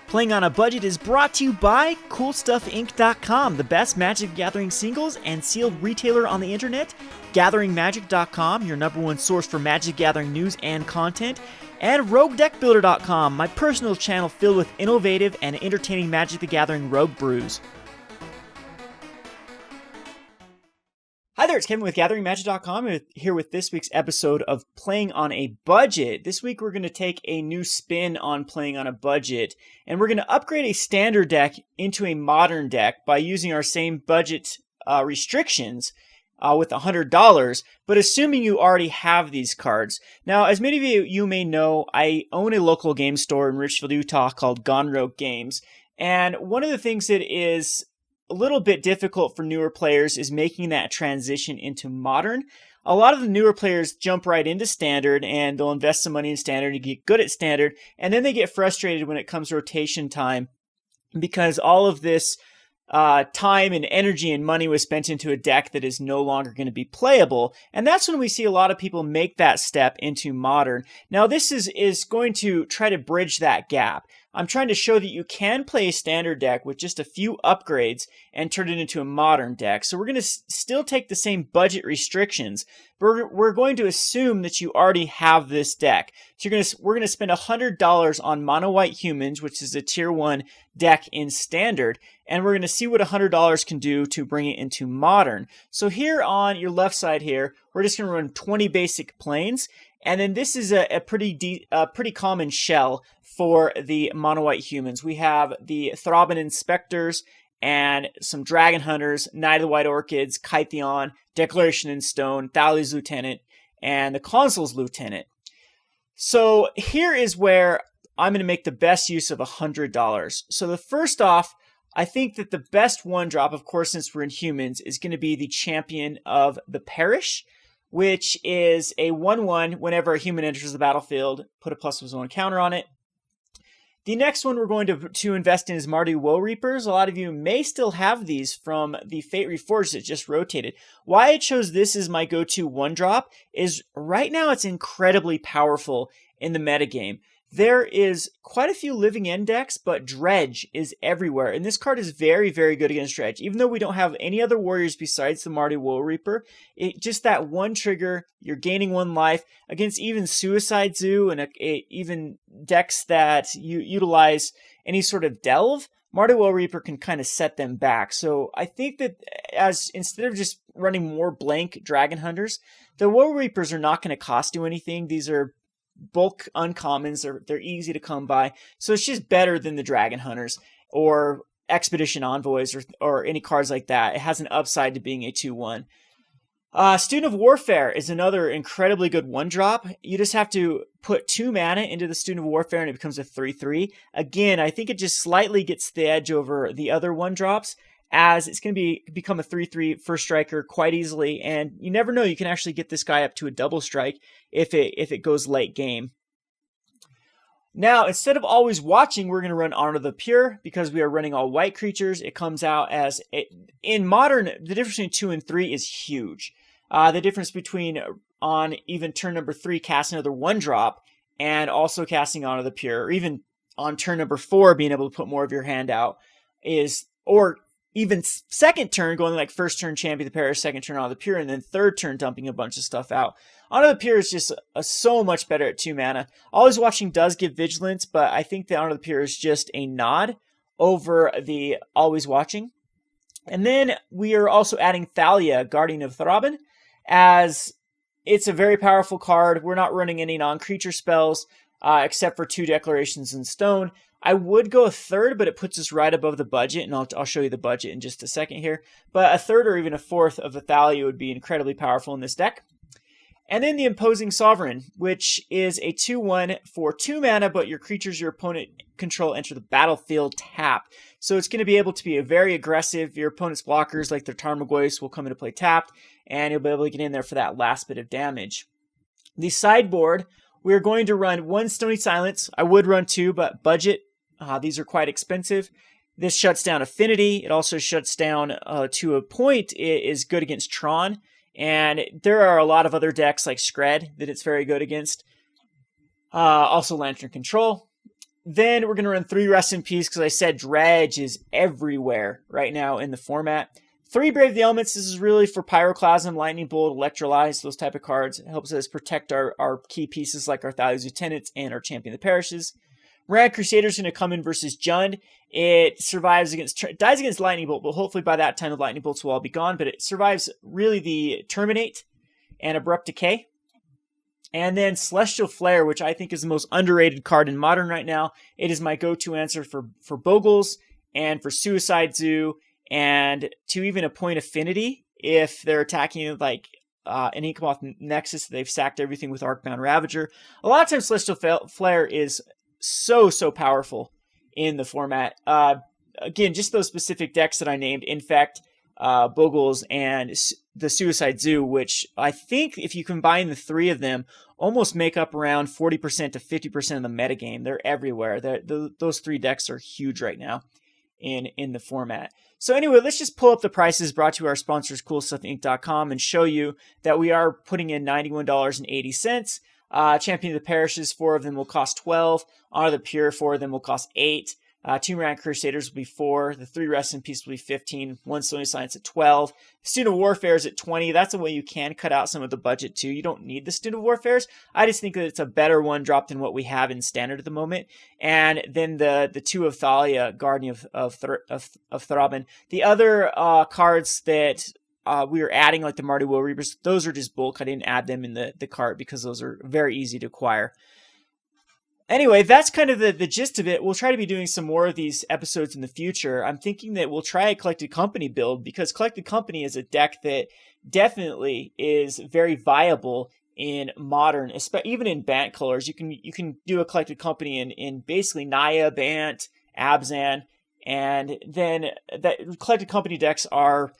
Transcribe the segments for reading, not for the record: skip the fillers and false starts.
Playing on a Budget is brought to you by CoolStuffInc.com, the best Magic the Gathering singles and sealed retailer on the internet, GatheringMagic.com, your #1 source for Magic the Gathering news and content, and RogueDeckBuilder.com, my personal channel filled with innovative and entertaining Magic the Gathering rogue brews. Hi there, it's Kevin with GatheringMagic.com. I'm here with this week's episode of Playing on a Budget. This week we're going to take a new spin on Playing on a Budget, and we're going to upgrade a standard deck into a modern deck by using our same budget restrictions with $100, but assuming you already have these cards. Now, as many of you may know, I own a local game store in Richfield, Utah called Gone Rogue Games, and one of the things that is a little bit difficult for newer players is making that transition into modern. A lot of the newer players jump right into standard and they'll invest some money in standard to get good at standard, and then they get frustrated when it comes rotation time because all of this time and energy and money was spent into a deck that is no longer going to be playable. And that's when we see a lot of people make that step into modern. Now this is going to try to bridge that gap. I'm trying to show that you can play a standard deck with just a few upgrades and turn it into a modern deck. So we're going to still take the same budget restrictions, but we're going to assume that you already have this deck. So we're going to spend $100 on Mono White Humans, which is a tier 1 deck in standard, and we're going to see what $100 can do to bring it into modern. So here on your left side here, we're just going to run 20 basic planes. And then this is a pretty common shell for the Mono White Humans. We have the Thraben Inspectors and some Dragon Hunters, Knight of the White Orchids, Kytheon, Declaration in Stone, Thalia's Lieutenant, and the Consul's Lieutenant. So here is where I'm going to make the best use of $100. So the first off, I think that the best one drop, of course, since we're in humans, is going to be the Champion of the Parish, which is a 1/1 whenever a human enters the battlefield, put a +1 counter on it. The next one we're going to invest in is Mardu Woe-Reapers. A lot of you may still have these from the Fate Reforged that just rotated. Why I chose this as my go-to one-drop is right now it's incredibly powerful in the metagame. There is quite a few living end decks, but Dredge is everywhere. And this card is very, very good against Dredge. Even though we don't have any other warriors besides the Mardu Woe-Reaper, just that one trigger, you're gaining 1 life against even Suicide Zoo and even decks that you utilize any sort of delve. Mardu Woe-Reaper can kind of set them back. So I think that instead of just running more blank Dragon Hunters, the Woe-Reapers are not going to cost you anything. These are bulk uncommons, they're easy to come by, so it's just better than the Dragon Hunters or Expedition Envoys or any cards like that. It has an upside to being a 2/1. Student of Warfare is another incredibly good one-drop. You just have to put 2 mana into the Student of Warfare and it becomes a 3/3. Again, I think it just slightly gets the edge over the other one-drops, as it's going to become a 3/3 first striker quite easily, and you never know, you can actually get this guy up to a double strike if it goes late game. Now, instead of always watching, we're going to run Honor the Pure because we are running all white creatures. It comes out as in modern, the difference between 2 and 3 is huge. The difference between on even turn number 3 casting another one-drop and also casting Honor the Pure, or even on turn number 4 being able to put more of your hand out or even second turn, going like first turn Champion of the Parish, second turn Honor the Pure, and then third turn dumping a bunch of stuff out. Honor the Pure is just so much better at 2 mana. Always Watching does give Vigilance, but I think the Honor the Pure is just a nod over the Always Watching. And then we are also adding Thalia, Guardian of Thraben, as it's a very powerful card. We're not running any non-creature spells, except for 2 Declarations in Stone. I would go a third, but it puts us right above the budget, and I'll show you the budget in just a second here. But a third or even a fourth of the Thalia would be incredibly powerful in this deck. And then the Imposing Sovereign, which is a 2/1 for 2 mana, but your creatures your opponent control enter the battlefield tapped. So it's going to be able to be a very aggressive. Your opponent's blockers, like their Tarmogoyf, will come into play tapped, and you'll be able to get in there for that last bit of damage. The sideboard, we're going to run 1 Stony Silence. I would run 2, but budget. These are quite expensive. This shuts down Affinity. It also shuts down, to a point, it is good against Tron. And there are a lot of other decks like Skred that it's very good against. Also Lantern Control. Then we're going to run 3 Rest in Peace because I said Dredge is everywhere right now in the format. 3 Brave the Elements. This is really for Pyroclasm, Lightning Bolt, Electrolyze, those type of cards. It helps us protect our key pieces like our Thalia's Lieutenants and our Champion of the Parishes. Mirran Crusader is going to come in versus Jund. It dies against Lightning Bolt, but hopefully by that time the Lightning Bolts will all be gone. But it survives really the Terminate and Abrupt Decay. And then Celestial Flare, which I think is the most underrated card in Modern right now. It is my go-to answer for Bogles and for Suicide Zoo and to even a Point Affinity if they're attacking like an Inkmoth Nexus. They've sacked everything with Arcbound Ravager. A lot of times Celestial Flare is so powerful in the format. Again, just those specific decks that I named, Infect, Bogles, and the Suicide Zoo, which I think if you combine the 3 of them, almost make up around 40% to 50% of the metagame. They're everywhere. Those 3 decks are huge right now in the format. So anyway, let's just pull up the prices brought to our sponsors, CoolStuffInc.com, and show you that we are putting in $91.80. Champion of the Parishes, 4 of them will cost $12. Honor the Pure, 4 of them will cost $8. 2 Mirran Crusaders will be $4. The 3 Rest in Peace will be $15. 1 Stony Science at $12. Student of Warfare is at $20. That's a way you can cut out some of the budget too. You don't need the Student of Warfares. I just think that it's a better one drop than what we have in Standard at the moment. And then the 2 of Thalia, Guardian of Thraben. The other cards that we are adding, like the Mardu Woe-Reapers, those are just bulk. I didn't add them in the cart because those are very easy to acquire. Anyway, that's kind of the gist of it. We'll try to be doing some more of these episodes in the future. I'm thinking that we'll try a Collected Company build because Collected Company is a deck that definitely is very viable in Modern, even in Bant colors. You can do a Collected Company in basically Naya, Bant, Abzan, and then that Collected Company decks are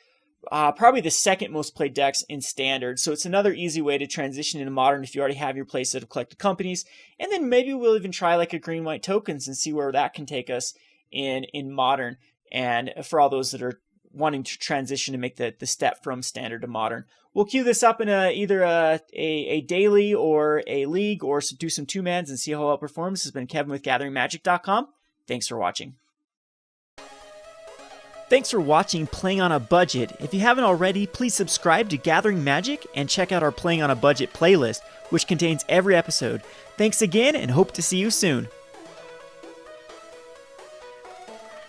probably the second most played decks in Standard. So it's another easy way to transition into Modern if you already have your playset of Collected Companies. And then maybe we'll even try like a green-white tokens and see where that can take us in Modern. And for all those that are wanting to transition to make the step from Standard to Modern. We'll queue this up in either a daily or a league or do some 2-mans and see how it performs. This has been Kevin with GatheringMagic.com. Thanks for watching. Thanks for watching Playing on a Budget. If you haven't already, please subscribe to Gathering Magic and check out our Playing on a Budget playlist, which contains every episode. Thanks again and hope to see you soon.